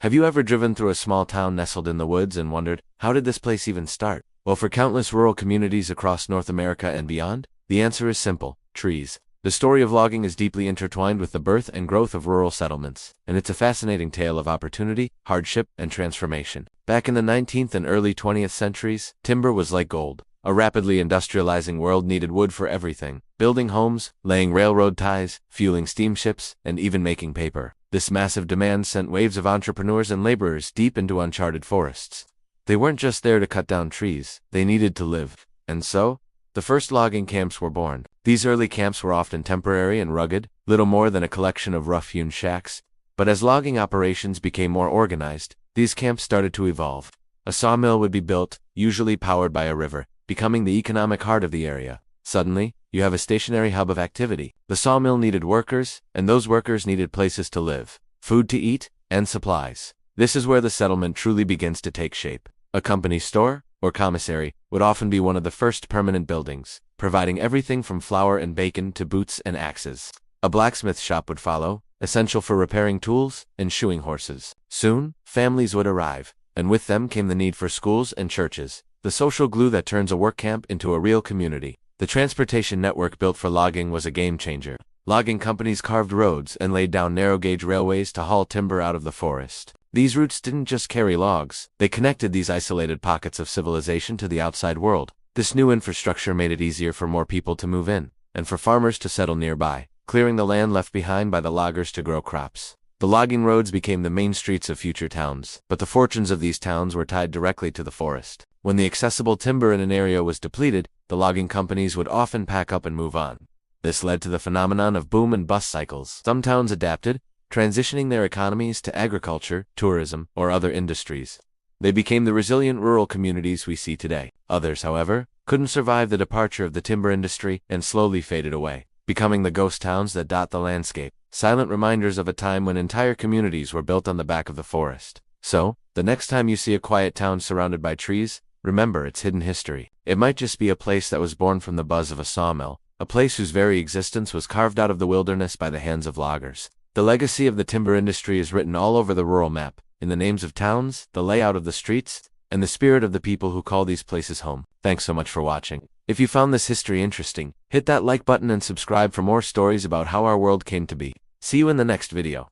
Have you ever driven through a small town nestled in the woods and wondered, how did this place even start? Well, for countless rural communities across North America and beyond, the answer is simple: trees. The story of logging is deeply intertwined with the birth and growth of rural settlements, and it's a fascinating tale of opportunity, hardship, and transformation. Back in the 19th and early 20th centuries, timber was like gold. A rapidly industrializing world needed wood for everything: building homes, laying railroad ties, fueling steamships, and even making paper. This massive demand sent waves of entrepreneurs and laborers deep into uncharted forests. They weren't just there to cut down trees, they needed to live. And so, the first logging camps were born. These early camps were often temporary and rugged, little more than a collection of rough-hewn shacks. But as logging operations became more organized, these camps started to evolve. A sawmill would be built, usually powered by a river, becoming the economic heart of the area. Suddenly, you have a stationary hub of activity. The sawmill needed workers, and those workers needed places to live, food to eat, and supplies. This is where the settlement truly begins to take shape. A company store, or commissary, would often be one of the first permanent buildings, providing everything from flour and bacon to boots and axes. A blacksmith shop would follow, essential for repairing tools and shoeing horses. Soon, families would arrive, and with them came the need for schools and churches, the social glue that turns a work camp into a real community. The transportation network built for logging was a game changer. Logging companies carved roads and laid down narrow-gauge railways to haul timber out of the forest. These routes didn't just carry logs, they connected these isolated pockets of civilization to the outside world. This new infrastructure made it easier for more people to move in, and for farmers to settle nearby, clearing the land left behind by the loggers to grow crops. The logging roads became the main streets of future towns, but the fortunes of these towns were tied directly to the forest. When the accessible timber in an area was depleted, the logging companies would often pack up and move on. This led to the phenomenon of boom and bust cycles. Some towns adapted, transitioning their economies to agriculture, tourism, or other industries. They became the resilient rural communities we see today. Others, however, couldn't survive the departure of the timber industry and slowly faded away, becoming the ghost towns that dot the landscape, silent reminders of a time when entire communities were built on the back of the forest. So, the next time you see a quiet town surrounded by trees, remember its hidden history. It might just be a place that was born from the buzz of a sawmill, a place whose very existence was carved out of the wilderness by the hands of loggers. The legacy of the timber industry is written all over the rural map, in the names of towns, the layout of the streets, and the spirit of the people who call these places home. Thanks so much for watching. If you found this history interesting, hit that like button and subscribe for more stories about how our world came to be. See you in the next video.